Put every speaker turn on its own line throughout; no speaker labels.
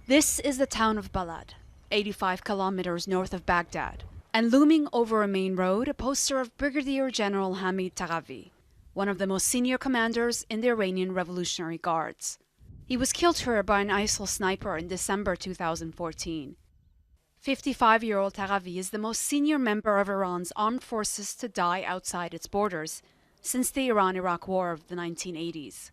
This is the town of Balad, 85 kilometers north of Baghdad, and looming over a main road, a poster of Brigadier General Hamid Taghavi, one of the most senior commanders in the Iranian Revolutionary Guards. He was killed here by an ISIL sniper in December 2014. 55-year-old Taghavi is the most senior member of Iran's armed forces to die outside its borders since the Iran-Iraq War of the 1980s.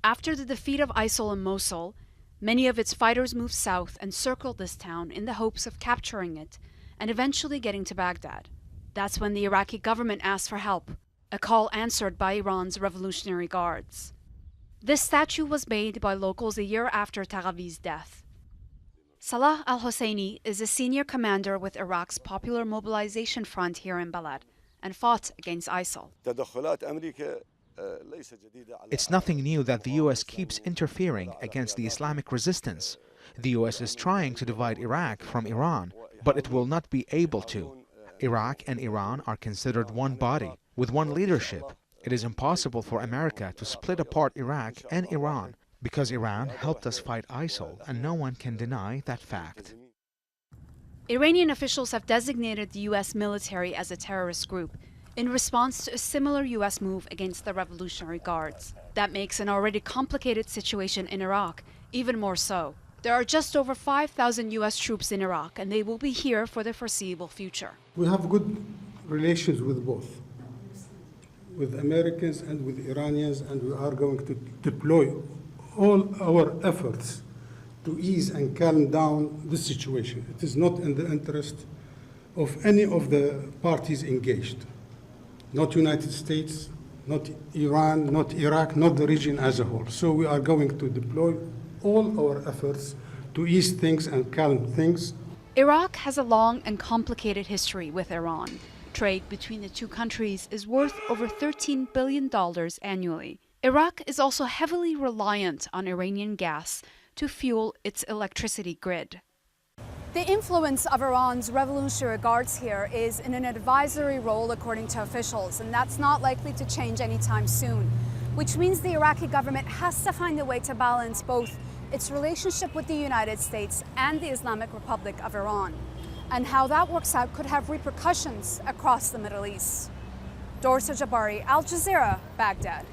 After the defeat of ISIL in Mosul, many of its fighters moved south and circled this town in the hopes of capturing it and eventually getting to Baghdad. That's when the Iraqi government asked for help, a call answered by Iran's Revolutionary Guards. This statue was made by locals a year after Taghavi's death. Salah al-Hosseini is a senior commander with Iraq's Popular Mobilization Front here in Balad and fought against ISIL.
It's nothing new that the U.S. keeps interfering against the Islamic resistance. The U.S. is trying to divide Iraq from Iran, but it will not be able to. Iraq and Iran are considered one body, with one leadership. It is impossible for America to split apart Iraq and Iran, because Iran helped us fight ISIL, and no one can deny that fact.
Iranian officials have designated the U.S. military as a terrorist group in response to a similar U.S. move against the Revolutionary Guards. That makes an already complicated situation in Iraq even more so. There are just over 5,000 U.S. troops in Iraq, and they will be here for the foreseeable future.
We have good relations with both, with Americans and with Iranians, and we are going to deploy all our efforts to ease and calm down this situation. It is not in the interest of any of the parties engaged. Not United States, not Iran, not Iraq, not the region as a whole. So we are going to deploy all our efforts to ease things and calm things.
Iraq has a long and complicated history with Iran. Trade between the two countries is worth over $13 billion annually. Iraq is also heavily reliant on Iranian gas to fuel its electricity grid. The influence of Iran's Revolutionary Guards here is in an advisory role, according to officials, and that's not likely to change anytime soon, which means the Iraqi government has to find a way to balance both its relationship with the United States and the Islamic Republic of Iran. And how that works out could have repercussions across the Middle East. Dorsa Jabari, Al Jazeera, Baghdad.